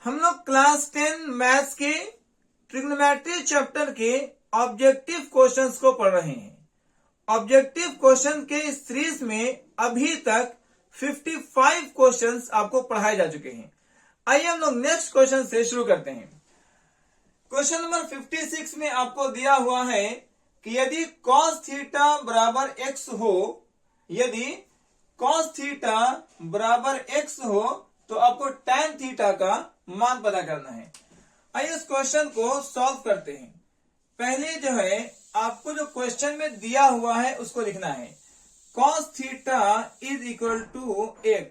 हम लोग class 10 maths के ट्रिग्नोमेट्री चैप्टर के ऑब्जेक्टिव क्वेश्चंस को पढ़ रहे हैं। ऑब्जेक्टिव क्वेश्चन के इस सीरीज में अभी तक 55 क्वेश्चंस आपको पढ़ाए जा चुके हैं। आइए हम लोग नेक्स्ट क्वेश्चन से शुरू करते हैं। क्वेश्चन नंबर 56 में आपको दिया हुआ है कि यदि cos थीटा बराबर x हो, यदि cos थीटा बराबर x हो तो आपको tan थीटा का मान पता करना है। आइए इस क्वेश्चन को सॉल्व करते हैं। पहले जो है आपको जो क्वेश्चन में दिया हुआ है उसको लिखना है। cos theta is equal to x,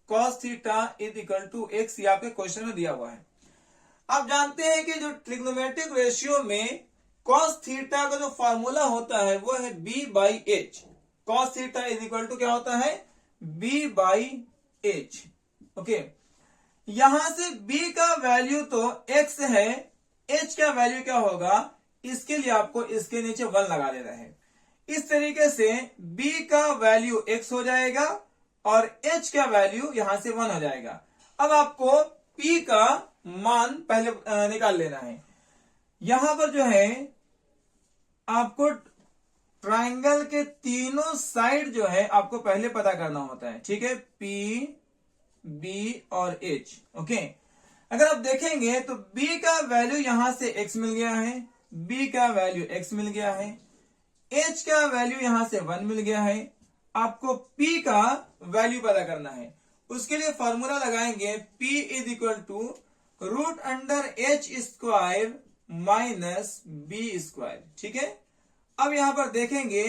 cos theta is equal to x, ये आपके क्वेश्चन में दिया हुआ है। आप जानते हैं कि जो ट्रिग्नोमेट्रिक रेशियो में cos थीटा का जो फॉर्मूला होता है वो है b by H. cos theta is equal to क्या होता है, b बाई एच। ओके, यहां से b का वैल्यू तो x है, h का वैल्यू क्या होगा, इसके लिए आपको इसके नीचे 1 लगा देना है। इस तरीके से b का वैल्यू x हो जाएगा और h का वैल्यू यहां से 1 हो जाएगा। अब आपको p का मान पहले निकाल लेना है। यहां पर जो है आपको ट्रायंगल के तीनों साइड जो है आपको पहले पता करना होता है। ठीक है, p, b और h। ओके, अगर आप देखेंगे तो b का वैल्यू यहां से x मिल गया है, b का वैल्यू x मिल गया है, h का वैल्यू यहां से 1 मिल गया है। आपको p का वैल्यू पता करना है। उसके लिए फॉर्मूला लगाएंगे, p is equal to root under h square minus b square. ठीक है, अब यहां पर देखेंगे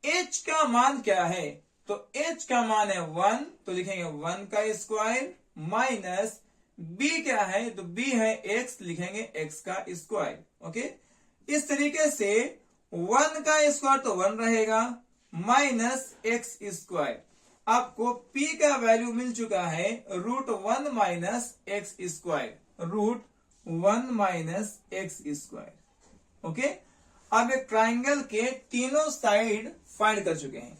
h का मान क्या है, तो h का मान है 1, तो लिखेंगे 1 का स्क्वायर माइनस b क्या है, तो b है x, लिखेंगे x का स्क्वायर। ओके, इस तरीके से 1 का स्क्वायर तो 1 रहेगा माइनस x स्क्वायर। आपको p का वैल्यू मिल चुका है root 1 minus X square, root 1 minus X square. Okay, अब एक ट्राइंगल के तीनों साइड फाइंड कर चुके हैं।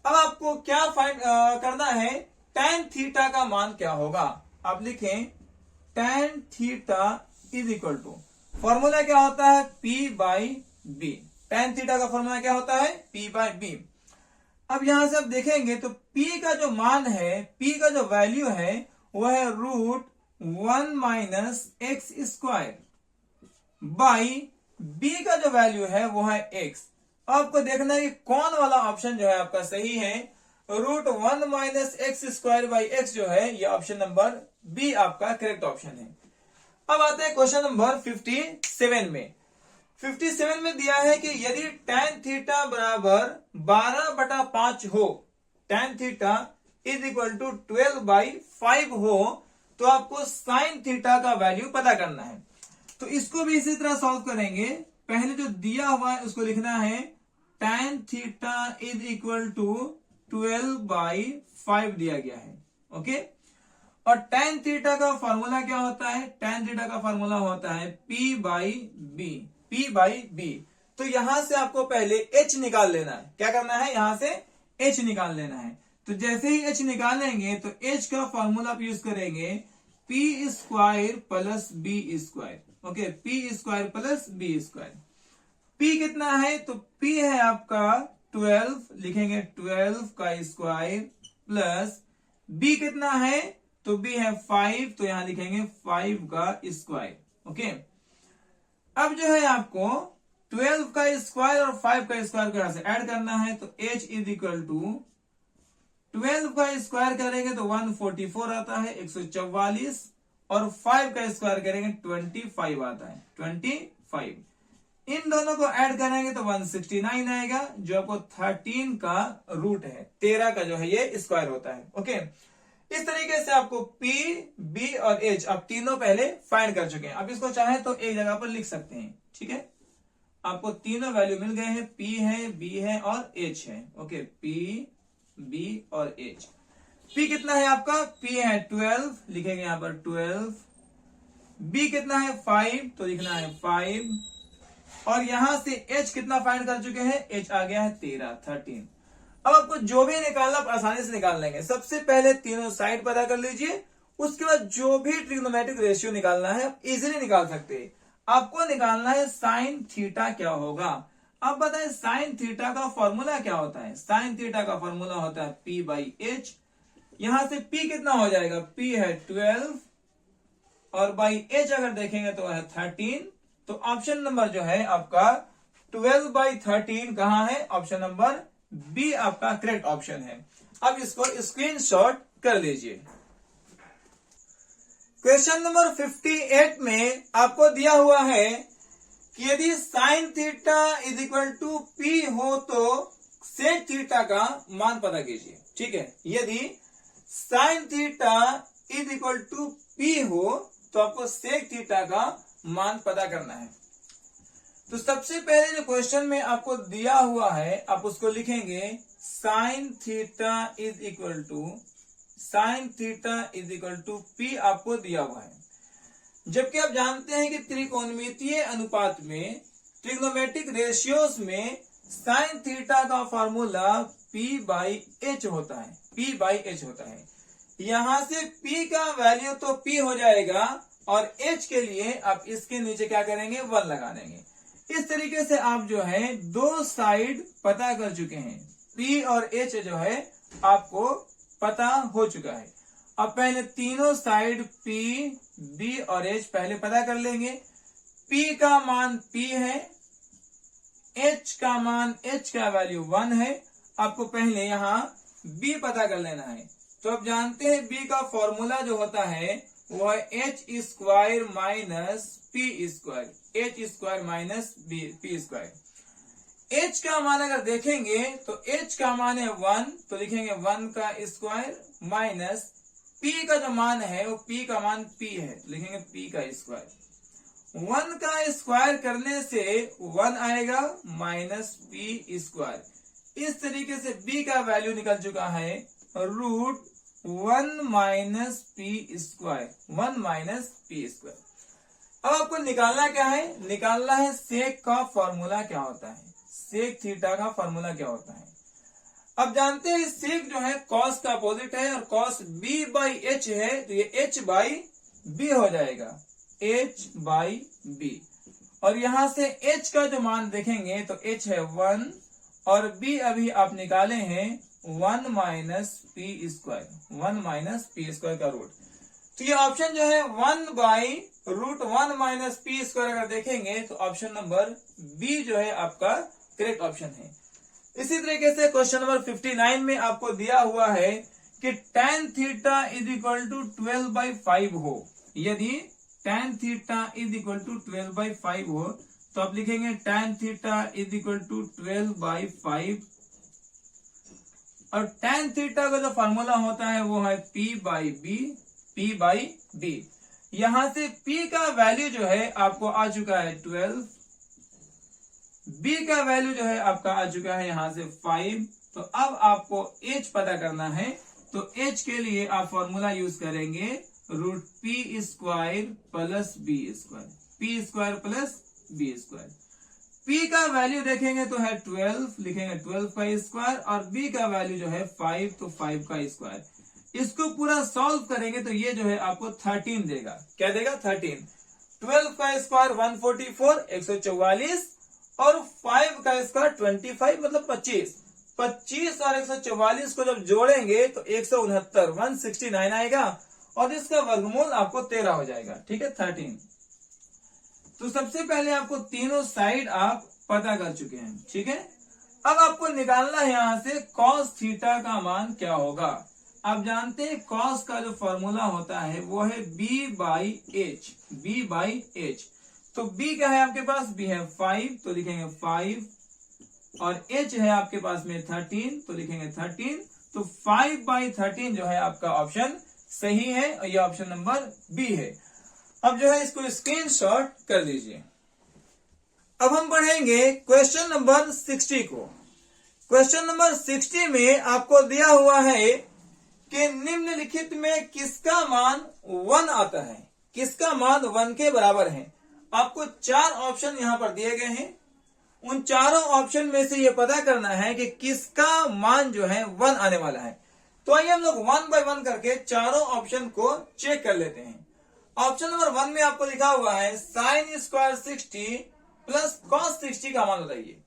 अब आपको क्या फाइंड करना है, tan थीटा का मान क्या होगा। आप लिखें tan theta is equal to, formula क्या होता है, p by b। tan theta का फॉर्मूला क्या होता है, p बाई b। अब यहां से आप देखेंगे तो p का जो मान है, p का जो वैल्यू है वो है root 1 minus X square by b का जो वैल्यू है वो है x। आपको देखना है कि कौन वाला ऑप्शन जो है आपका सही है। Root 1 minus X square by X जो है ये ऑप्शन नंबर बी आपका करेक्ट ऑप्शन है। अब आते हैं क्वेश्चन नंबर 57 में। 57 में दिया है कि यदि tan थीटा बराबर 12/5 हो, tan theta is equal to 12/5 हो, तो आपको sin थीटा का वैल्यू पता करना है। तो इसको भी इसी तरह सॉल्व करेंगे। पहले जो दिया हुआ है उसको लिखना है tan theta is equal to 12/5 दिया गया है। ओके, और tan थीटा का फॉर्मूला क्या होता है, tan थीटा का फॉर्मूला होता है p by b, p by b। तो यहां से आपको पहले h निकाल लेना है। क्या करना है, यहां से h निकाल लेना है। तो जैसे ही h निकालेंगे तो h का फॉर्मूला आप यूज करेंगे p square plus b square. Okay, p square plus b square. p कितना है, तो p है आपका 12, लिखेंगे 12 का स्क्वायर प्लस b कितना है, तो b है 5, तो यहां लिखेंगे 5 का स्क्वायर। ओके, अब जो है आपको 12 का स्क्वायर और 5 का स्क्वायर को यहां से ऐड करना है। तो h इज इक्वल टू 12 का स्क्वायर करेंगे तो 144 आता है, 144, और 5 का स्क्वायर करेंगे 25 आता है, 25। इन दोनों को ऐड करेंगे तो 169 आएगा, जो आपको 13 का रूट है, 13 का जो है ये स्क्वायर होता है। ओके, इस तरीके से आपको p, b और h आप तीनों पहले फाइंड कर चुके हैं। अब इसको चाहे तो एक जगह पर लिख सकते हैं। ठीक है, आपको तीनों वैल्यू मिल गए हैं, p है, b है और h है। ओके, p, b और h। p कितना है आपका, p है 12, लिखेंगे यहां पर 12, b कितना है 5, तो लिखना है 5, और यहां से h कितना फाइंड कर चुके हैं, h आ गया है 13। अब आपको जो भी निकालना आप आसानी से निकाल लेंगे। सबसे पहले तीनों साइड पता कर लीजिए, उसके बाद जो भी ट्रिग्नोमेट्रिक रेशियो निकालना है आप इजीली निकाल सकते हैं। आपको निकालना है साइन थीटा क्या होगा। अब बताएं साइन थीटा का फॉर्मूला क्या होता है। साइन थीटा का फॉर्मूला होता है P/H। यहां से P कितना हो जाएगा, P है 12 और बाई H अगर देखेंगे तो है 13। तो ऑप्शन नंबर जो है आपका 12/13 कहां है, ऑप्शन नंबर बी आपका करेक्ट ऑप्शन है। अब इसको स्क्रीनशॉट कर लीजिए। क्वेश्चन नंबर 58 में आपको दिया हुआ है कि यदि sine theta is equal to P हो तो सेक थीटा का मान पता कीजिए। ठीक है, यदि sine theta is equal to P हो तो आपको सेक थीटा का मान पता करना है। तो सबसे पहले जो क्वेश्चन में आपको दिया हुआ है आप उसको लिखेंगे sine theta is equal to P आपको दिया हुआ है। जबकि आप जानते हैं कि त्रिकोणमितीय अनुपात में ट्रिग्नोमेट्रिक रेशियोज में साइन थीटा का फॉर्मूला P/H होता है, P/H होता है। यहां से P का वैल्यू तो P हो जाएगा और H के लिए आप इसके नीचे क्या करेंगे, 1 लगा देंगे। इस तरीके से आप जो है दो साइड पता कर चुके हैं। P और H जो है आपको पता हो चुका है। अब पहले तीनों साइड P, B और H पहले पता कर लेंगे। P का मान P है, H का मान H का वैल्यू 1 है। आपको पहले यहाँ B पता कर लेना है। तो आप जानते हैं B का फॉर्मूला जो होता है वो है H² minus P², H² minus P²। H का मान अगर देखेंगे तो H का मान है 1, तो लिखेंगे 1 का स्क्वायर माइनस P का जो मान है वो P का मान P है, तो लिखेंगे P का स्क्वायर। 1 का स्क्वायर करने से 1 आएगा माइनस P²। इस तरीके से B का वैल्यू निकल चुका है √1 माइनस P², 1 माइनस P²। अब आपको निकालना क्या है, निकालना है सेक का फॉर्मूला क्या होता है, सेक थीटा का फॉर्मूला क्या होता है। अब जानते हैं सेक जो है कॉस का अपोजिट है और कॉस B/H है, तो ये H/B हो जाएगा, H/B। और यहां से H का जो मान देखेंगे तो H है 1 और B अभी आप निकाले हैं 1 माइनस P², 1 माइनस P² का रूट। तो ये ऑप्शन जो है 1/√1 माइनस P² अगर देखेंगे तो ऑप्शन नंबर बी जो है आपका करेक्ट ऑप्शन है। इसी तरीके से क्वेश्चन नंबर 59 में आपको दिया हुआ है कि tan theta is equal to 12/5 हो। यदि tan theta is equal to 12/5 हो तो आप लिखेंगे tan theta is equal to 12/5 और tan थीटा का जो फॉर्मूला होता है वो है P/B। यहां से P का वैल्यू जो है आपको आ चुका है 12, B का वैल्यू जो है आपका आ चुका है यहां से 5। तो अब आपको H पता करना है, तो H के लिए आप फॉर्मूला यूज करेंगे √P² plus B², P² plus B²। P का वैल्यू देखेंगे तो है 12, लिखेंगे 12 का स्क्वायर और B का वैल्यू जो है 5, तो 5 का स्क्वायर। इसको पूरा सॉल्व करेंगे तो ये जो है आपको 13 देगा। क्या देगा, 13। 12 का स्क्वायर 144, 144 और 5 का स्क्वायर 25 मतलब 25। 25 और 144 को जब जोड़ेंगे तो 169, 169 आएगा और इसका वर्गमूल आपको 13 हो जाएगा। ठीक है, 13। तो सबसे पहले आपको तीनों साइड आप पता कर चुके हैं। ठीक है, अब आपको निकालना है यहां से cos थीटा का मान क्या होगा। आप जानते हैं cos का जो फॉर्मूला होता है वो है B/H, B/H। तो B क्या है आपके पास, B है 5, तो लिखेंगे 5 और H है आपके पास में 13, तो लिखेंगे 13। तो 5/13 जो है आपका ऑप्शन सही है और ये ऑप्शन नंबर बी है। अब जो है इसको स्क्रीनशॉट कर लीजिए। अब हम पढ़ेंगे क्वेश्चन नंबर 60 को। क्वेश्चन नंबर 60 में आपको दिया हुआ है कि निम्नलिखित में किसका मान 1 आता है, किसका मान 1 के बराबर है। आपको 4 ऑप्शन यहां पर दिए गए हैं। उन चारों ऑप्शन में से ये पता करना है कि किसका मान जो है 1 आने वाला है। तो आइए हम लोग वन बाय वन करके चारों ऑप्शन को चेक कर लेते हैं। ऑप्शन नंबर 1 में आपको लिखा हुआ है साइन स्क्वायर 60 प्लस कॉस 60 का मान बताइए।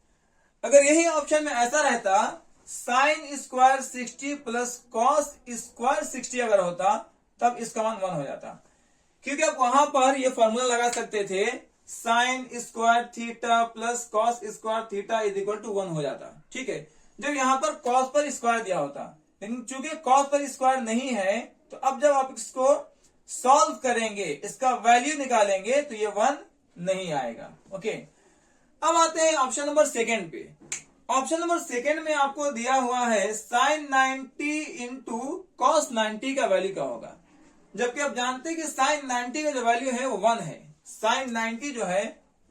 अगर यही ऑप्शन में ऐसा रहता sine square 60 plus cos square 60 अगर होता तब इसका मान 1 हो जाता, क्योंकि आप वहां पर ये फॉर्मूला लगा सकते थे sine square theta plus cos square theta is equal to 1 हो जाता। ठीक है, जब यहाँ पर कॉस पर स्क्वायर दिया होता, लेकिन चूंकि कॉस पर स्क्वायर नहीं है तो अब जब आप इसको सॉल्व करेंगे, इसका वैल्यू निकालेंगे तो ये 1 नहीं आएगा। ओके, अब आते हैं ऑप्शन नंबर 2 पे। ऑप्शन नंबर 2 में आपको दिया हुआ है साइन 90 इंटू कॉस 90 का वैल्यू क्या होगा, जबकि आप जानते हैं कि साइन 90 का जो वैल्यू है वो 1 है। साइन 90 जो है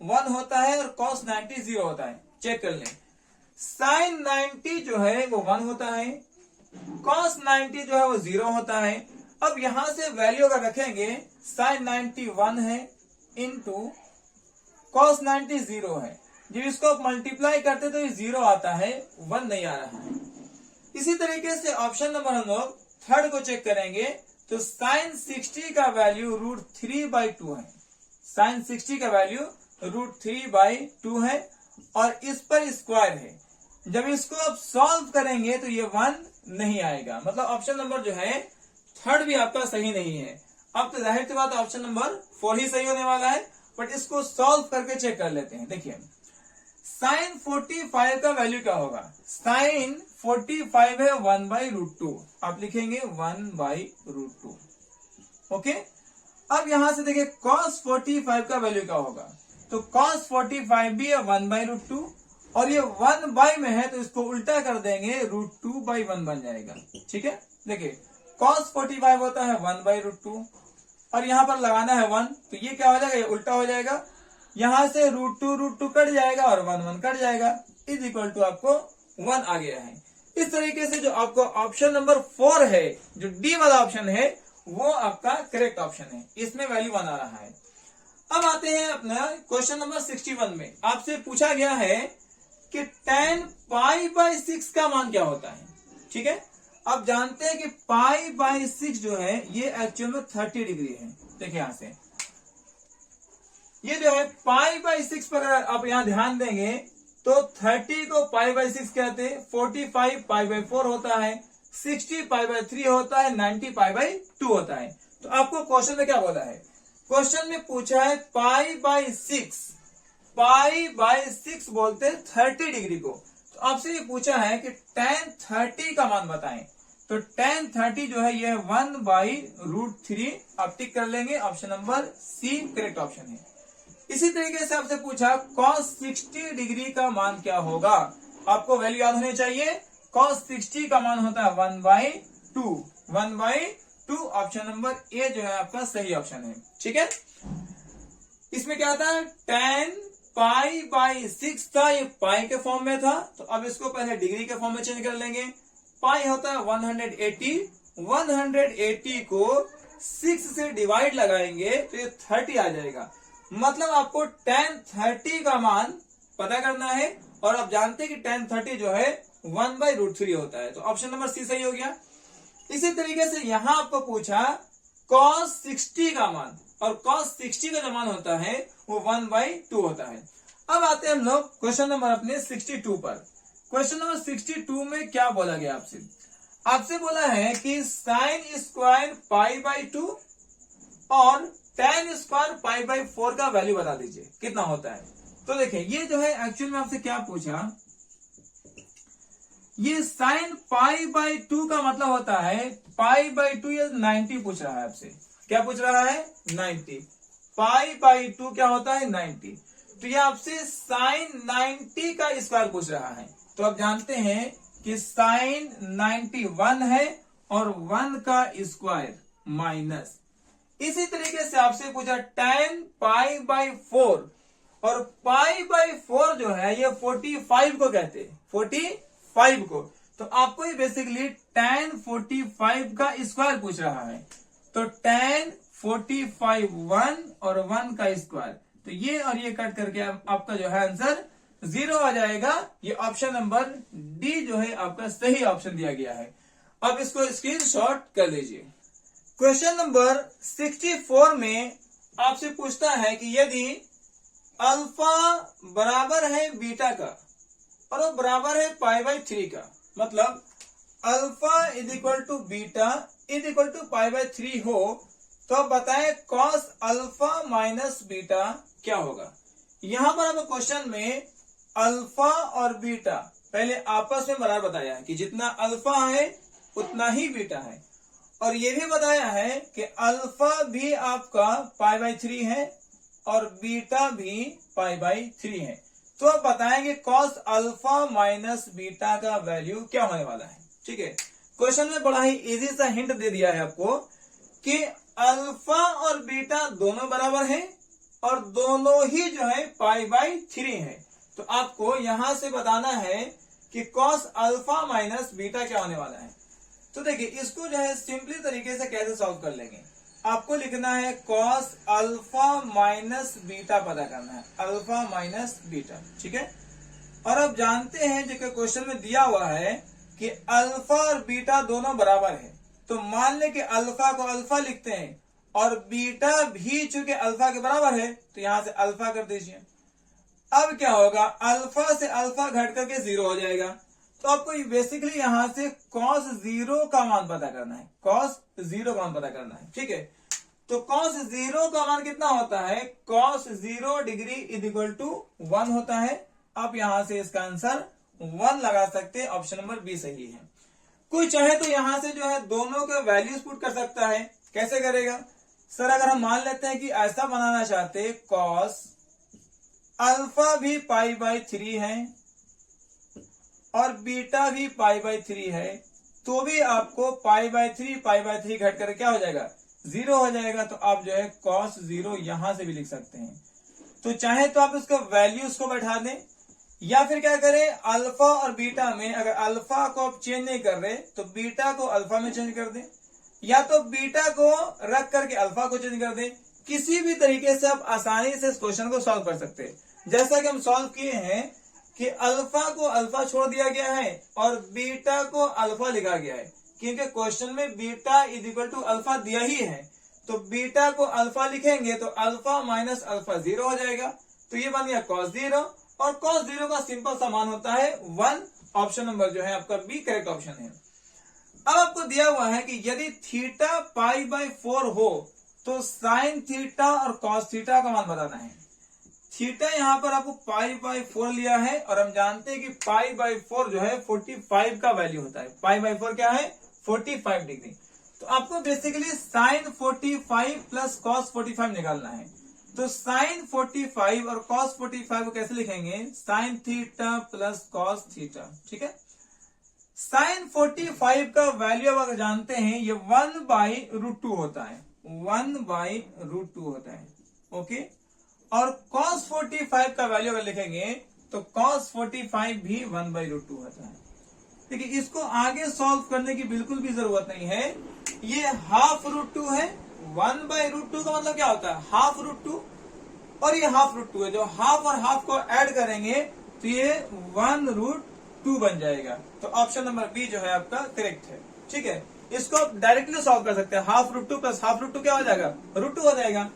1 होता है और कॉस 90 0 होता है। चेक कर लें, साइन 90 जो है वो 1 होता है, कॉस 90 जो है वो 0 होता है। अब यहां से वैल्यू अगर रखेंगे साइन 90 1 है इंटू कॉस 90 0 है, जब इसको आप मल्टीप्लाई करते तो ये 0 आता है, 1 नहीं आ रहा है। इसी तरीके से ऑप्शन नंबर हम लोग 3 को चेक करेंगे तो साइन 60 का वैल्यू √3/2 है। साइन 60 का वैल्यू √3/2 है और इस पर स्क्वायर है। जब इसको आप सॉल्व करेंगे तो ये 1 नहीं आएगा, मतलब ऑप्शन नंबर जो है 3 भी आपका सही नहीं है। अब तो जाहिर सी बात ऑप्शन नंबर 4 ही सही होने वाला है, बट इसको सॉल्व करके चेक कर लेते हैं। देखिए साइन 45 का वैल्यू क्या होगा, साइन 45 है 1/√2, आप लिखेंगे 1/√2। ओके, अब यहां से देखिए cos 45 का वैल्यू क्या होगा, तो cos 45 भी है 1/√2 और ये 1 में है तो इसको उल्टा कर देंगे √2/1 बन जाएगा। ठीक है, देखिए cos 45 होता है 1/√2 और यहां पर लगाना है 1, तो ये क्या हो जाएगा, ये उल्टा हो जाएगा। यहां से √2 कट जाएगा और 1 कट जाएगा, इज इक्वल टू आपको 1 आ गया है। इस तरीके से जो आपको ऑप्शन नंबर 4 है, जो डी वाला ऑप्शन है, वो आपका करेक्ट ऑप्शन है, इसमें वैल्यू 1 आ रहा है। अब आते हैं अपना क्वेश्चन नंबर 61 में। आपसे पूछा गया है कि tan π/6 का मान क्या होता है। ठीक है, आप जानते हैं कि π/6 जो है ये एक्चुअल में 30 डिग्री है। देखिए यहां से ये जो है π/6 पर अगर आप यहां ध्यान देंगे तो 30 को π/6 कहते हैं, 45 π/4 होता है, 60 π/3 होता है, 90 π/2 होता है। तो आपको क्वेश्चन में क्या बोला है, क्वेश्चन में पूछा है π/6, π/6 बोलते हैं 30 डिग्री को। तो आपसे ये पूछा है कि tan 30 का मान बताएं, तो tan 30 जो है ये 1/√3 आप टिक कर लेंगे, option number C correct option है। इसी तरीके से आपसे पूछा cos 60 डिग्री का मान क्या होगा, आपको वैल्यू याद होनी चाहिए। cos 60 का मान होता है 1/2, 1/2 ऑप्शन नंबर ए जो है आपका सही ऑप्शन है। ठीक है, इसमें क्या था, tan π/6 था, ये पाई के फॉर्म में था, तो अब इसको पहले डिग्री के फॉर्म में चेंज कर लेंगे। पाई होता है 180, 180 को 6 से डिवाइड लगाएंगे तो ये 30 आ जाएगा। मतलब आपको tan 30 का मान पता करना है और आप जानते हैं कि tan 30 जो है 1/√3 होता है, तो ऑप्शन नंबर सी सही हो गया। इसी तरीके से यहां आपको पूछा cos 60 का मान, और cos 60 का जो मान होता है वो 1/2 होता है। अब आते हैं हम लोग क्वेश्चन नंबर अपने 62 पर। क्वेश्चन नंबर 62 में क्या बोला गया आपसे, आपसे बोला है कि साइन स्क्वायर π/2 और tan स्क्वायर π/4 का वैल्यू बता दीजिए कितना होता है। तो देखिए ये जो है एक्चुअल में आपसे क्या पूछा, ये साइन π/2 का मतलब होता है π/2, ये 90 पूछ रहा है आपसे। क्या पूछ रहा है, 90। π/2 क्या होता है, 90। तो ये आपसे साइन 90 का स्क्वायर पूछ रहा है। तो आप जानते हैं कि साइन 90 1 है और 1 का स्क्वायर माइनस। इसी तरीके से आपसे पूछा tan π/4, और π/4 जो है ये 45 को कहते हैं, 45 को। तो आपको ये बेसिकली tan 45 का स्क्वायर पूछ रहा है, तो tan 45 1 और 1 का स्क्वायर, तो ये और ये कट करके आपका जो है आंसर 0 आ जाएगा। ये ऑप्शन नंबर डी जो है आपका सही ऑप्शन दिया गया है। अब इसको स्क्रीनशॉट कर लीजिए। क्वेश्चन नंबर 64 में आपसे पूछता है कि यदि अल्फा बराबर है बीटा का और वो बराबर है π/3 का, मतलब alpha is equal to beta is equal to π/3 हो, तो अब बताएं कॉस अल्फा माइनस बीटा क्या होगा। यहां पर हमें क्वेश्चन में अल्फा और बीटा पहले आपस में बराबर बताया है कि जितना अल्फा है उतना ही बीटा है, और ये भी बताया है कि अल्फा भी आपका π/3 है और बीटा भी π/3 है। तो अब बताएंगे कॉस अल्फा माइनस बीटा का वैल्यू क्या होने वाला है। ठीक है, क्वेश्चन में बड़ा ही इजी सा हिंट दे दिया है आपको कि अल्फा और बीटा दोनों बराबर हैं और दोनों ही जो है π/3 है। तो आपको यहां से बताना है कि कॉस अल्फा माइनस बीटा क्या होने वाला है। तो देखिए, इसको जो है सिंपली तरीके से कैसे सॉल्व कर लेंगे। आपको लिखना है कॉस अल्फा माइनस बीटा पता करना है, अल्फा माइनस बीटा। ठीक है, और अब जानते हैं जो क्वेश्चन में दिया हुआ है कि अल्फा और बीटा दोनों बराबर है, तो मान ले कि अल्फा को अल्फा लिखते हैं और बीटा भी चूंकि अल्फा के बराबर है तो यहां से अल्फा कर दीजिए। अब क्या होगा, अल्फा से अल्फा घट करके 0 हो जाएगा। तो आपको बेसिकली यहां से cos 0 का मान पता करना है, cos 0 का मान पता करना है। ठीक है, तो cos 0 का मान कितना होता है, cos 0 degree is equal to 1 होता है। आप यहां से इसका आंसर 1 लगा सकते हैं, ऑप्शन नंबर बी सही है। कोई चाहे तो यहां से जो है दोनों के वैल्यूज पुट कर सकता है। कैसे करेगा सर, अगर हम मान लेते हैं कि ऐसा बनाना चाहते cos अल्फा भी π/3 है और बीटा भी π/3 है, तो भी आपको π/3 घट कर क्या हो जाएगा, 0 हो जाएगा। तो आप जो है cos 0 यहां से भी लिख सकते हैं। तो चाहे तो आप इसका वैल्यूज को बैठा दें, या फिर क्या करें, अल्फा और बीटा में अगर अल्फा को आप चेंज नहीं कर रहे तो बीटा को अल्फा में चेंज कर दें, या तो बीटा को रख करके अल्फा को चेंज कर दें। किसी भी तरीके से आप आसानी से इस क्वेश्चन को सॉल्व कर सकते हैं। जैसा कि हम सॉल्व किए हैं कि अल्फा को अल्फा छोड़ दिया गया है और बीटा को अल्फा लिखा गया है, क्योंकि क्वेश्चन में beta is equal to alpha दिया ही है। तो बीटा को अल्फा लिखेंगे तो अल्फा माइनस अल्फा 0 हो जाएगा। तो ये बन गया cos 0, और cos 0 का सिंपल सा मान होता है 1। ऑप्शन नंबर जो है आपका बी करेक्ट ऑप्शन है। अब आपको दिया हुआ है कि यदि थीटा π/4 हो तो साइन थीटा और cos थीटा का मान बताना है। थीटा यहाँ पर आपको π/4 लिया है और हम जानते हैं कि π/4 जो है 45 का वैल्यू होता है। π/4 क्या है, 45 डिग्री। तो आपको बेसिकली साइन 45 प्लस cos 45 निकालना है। तो साइन 45 और cos 45 को कैसे लिखेंगे, sine theta plus cos theta. ठीक है, साइन 45 का वैल्यू अब अगर जानते हैं ये 1/√2 होता है, 1/√2 होता है। ओके, और cos 45 का वैल्यू अगर लिखेंगे तो cos 45 भी 1/√2 होता है। देखिए, इसको आगे सॉल्व करने की बिल्कुल भी जरूरत नहीं है। ये ½ है, 1/√2 का मतलब क्या होता है, ½ और ये ½ है। जो हाफ और हाफ को ऐड करेंगे तो ये 1√2 बन जाएगा। तो ऑप्शन नंबर बी जो है आपका करेक्ट है। ठीक है, इसको आप डायरेक्टली सॉल्व कर सकते हैं। ½ प्लस ½ क्या हो जाएगा, √2 हो जाएगा।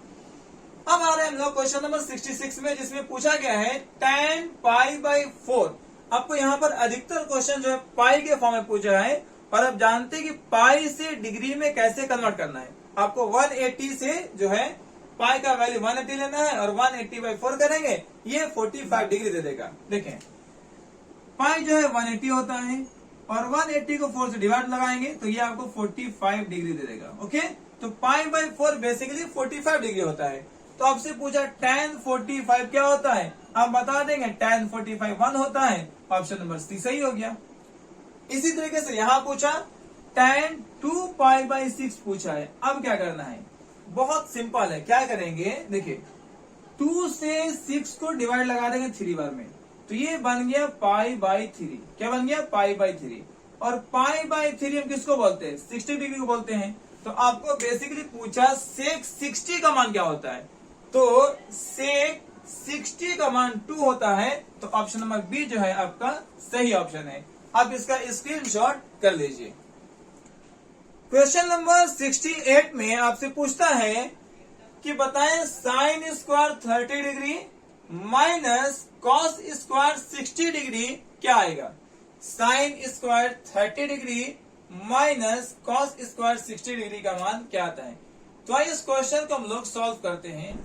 अब आ रहे हैं हम लोग क्वेश्चन नंबर 66 में, जिसमें पूछा गया है tan π/4। आपको यहाँ पर अधिकतर क्वेश्चन जो है पाई के फॉर्म में पूछा है, और आप जानते हैं कि पाई से डिग्री में कैसे कन्वर्ट करना है। आपको 180 से जो है पाई का वैल्यू 180 लेना है और 180/4 करेंगे, ये 45 डिग्री दे देगा। देखें, पाई जो है 180 होता है और 180 को 4 से डिवाइड लगाएंगे तो ये आपको 45 डिग्री दे देगा। ओके, तो π/4 बेसिकली 45 डिग्री होता है। तो आपसे पूछा tan 45 क्या होता है, आप बता देंगे tan 45 1 होता है। ऑप्शन नंबर सी सही हो गया। इसी तरीके से यहां पूछा tan 2π/6 पूछा है। अब क्या करना है, बहुत सिंपल है। क्या करेंगे, देखिए 2 से 6 को डिवाइड लगा देंगे 3 बार में, तो ये बन गया π/3। क्या बन गया, π/3। और π/3 हम किसको बोलते हैं, 60 डिग्री को बोलते हैं। तो आपको बेसिकली पूछा sec 60 का मान क्या होता है, तो sec 60 का मान 2 होता है। तो ऑप्शन नंबर बी जो है आपका सही ऑप्शन है। आप इसका स्क्रीनशॉट कर लीजिए। क्वेश्चन नंबर 68 में आपसे पूछता है कि बताएं sine square 30 degree minus cos square 60 degree क्या आएगा। Sine square 30 degree minus cos square 60 degree का मान क्या आता है। तो आइए इस क्वेश्चन को हम लोग सॉल्व करते हैं।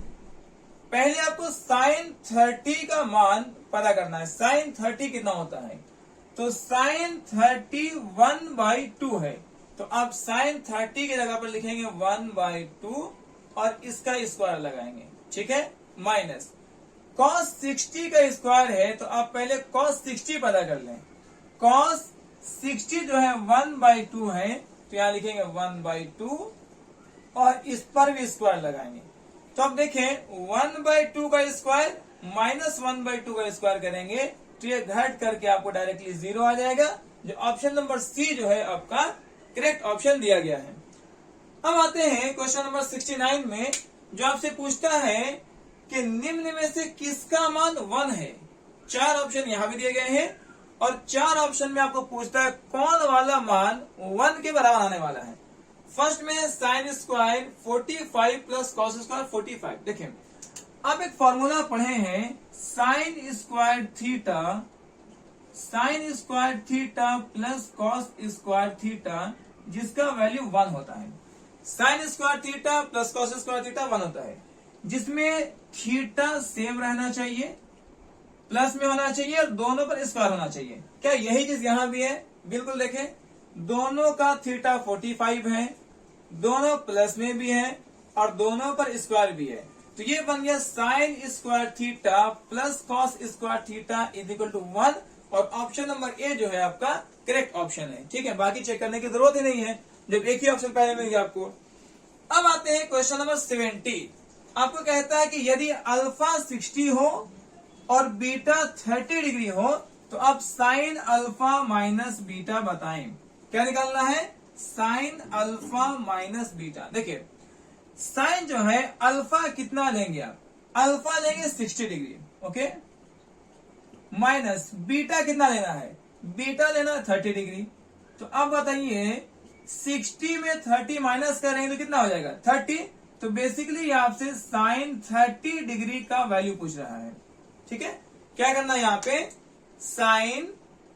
पहले आपको साइन 30 का मान पता करना है। साइन 30 कितना होता है, तो साइन 30 1/2 है। तो आप साइन 30 की जगह पर लिखेंगे 1/2 और इसका स्क्वायर लगाएंगे, ठीक है। माइनस कॉस 60 का स्क्वायर है, तो आप पहले कॉस 60 पता कर लें। कॉस 60 जो है 1/2 है, तो यहां लिखेंगे 1/2 और इस पर भी स्क्वायर लगाएंगे। तो अब देखें 1/2 का स्क्वायर माइनस 1/2 का स्क्वायर करेंगे तो ये घट करके आपको डायरेक्टली 0 आ जाएगा। जो ऑप्शन नंबर सी जो है आपका करेक्ट ऑप्शन दिया गया है। अब आते हैं क्वेश्चन नंबर 69 में, जो आपसे पूछता है कि निम्न में से किसका मान 1 है। 4 ऑप्शन यहाँ भी दिए गए हैं और 4 ऑप्शन में आपको पूछता है कौन वाला मान 1 के बराबर आने वाला है। फर्स्ट में sine square 45 plus cos square 45। देखिए आप एक फॉर्मूला पढ़े हैं, sign square theta plus cos square theta, जिसका वैल्यू 1 होता है। Sign square theta plus cos square theta 1 होता है, जिसमें थीटा सेम रहना चाहिए, प्लस में होना चाहिए और दोनों पर स्क्वायर होना चाहिए। क्या यही चीज यहां भी है? बिल्कुल देखें, दोनों का थीटा 45 है, दोनों प्लस में भी है और दोनों पर स्क्वायर भी है। तो ये बन गया sine square theta plus cos square theta is equal to 1 और ऑप्शन नंबर ए जो है आपका करेक्ट ऑप्शन है। ठीक है, बाकी चेक करने की जरूरत ही नहीं है जब एक ही ऑप्शन पहले मिल गया आपको। अब आते हैं क्वेश्चन नंबर 70। आपको कहता है कि यदि अल्फा 60 हो और बीटा 30 डिग्री हो तो आप साइन अल्फा माइनस बीटा बताएं। क्या निकालना है? Sine alpha minus beta. देखिए साइन जो है अल्फा कितना लेंगे आप? अल्फा लेंगे 60 डिग्री, ओके। माइनस बीटा कितना लेना है? बीटा लेना 30 डिग्री। तो अब बताइए 60 में 30 माइनस करेंगे तो कितना हो जाएगा? 30। तो बेसिकली आपसे साइन 30 डिग्री का वैल्यू पूछ रहा है। ठीक है, क्या करना है यहाँ पे? साइन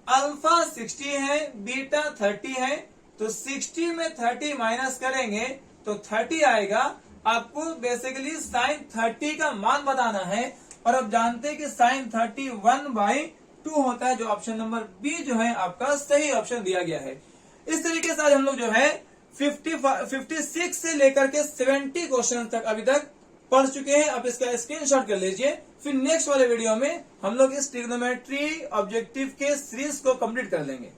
अल्फा 60 है, बीटा 30 है, तो 60 में 30 माइनस करेंगे तो 30 आएगा। आपको बेसिकली साइन 30 का मान बताना है और अब जानते हैं कि साइन 30 1/2 होता है, जो ऑप्शन नंबर बी जो है आपका सही ऑप्शन दिया गया है। इस तरीके से आज हम लोग जो है 56 से लेकर के 70 क्वेश्चन तक अभी तक पढ़ चुके हैं। आप इसका स्क्रीनशॉट कर लीजिए, फिर नेक्स्ट वाले वीडियो में हम लोग इस ट्रिग्नोमेट्री ऑब्जेक्टिव के सीरीज को कंप्लीट कर लेंगे।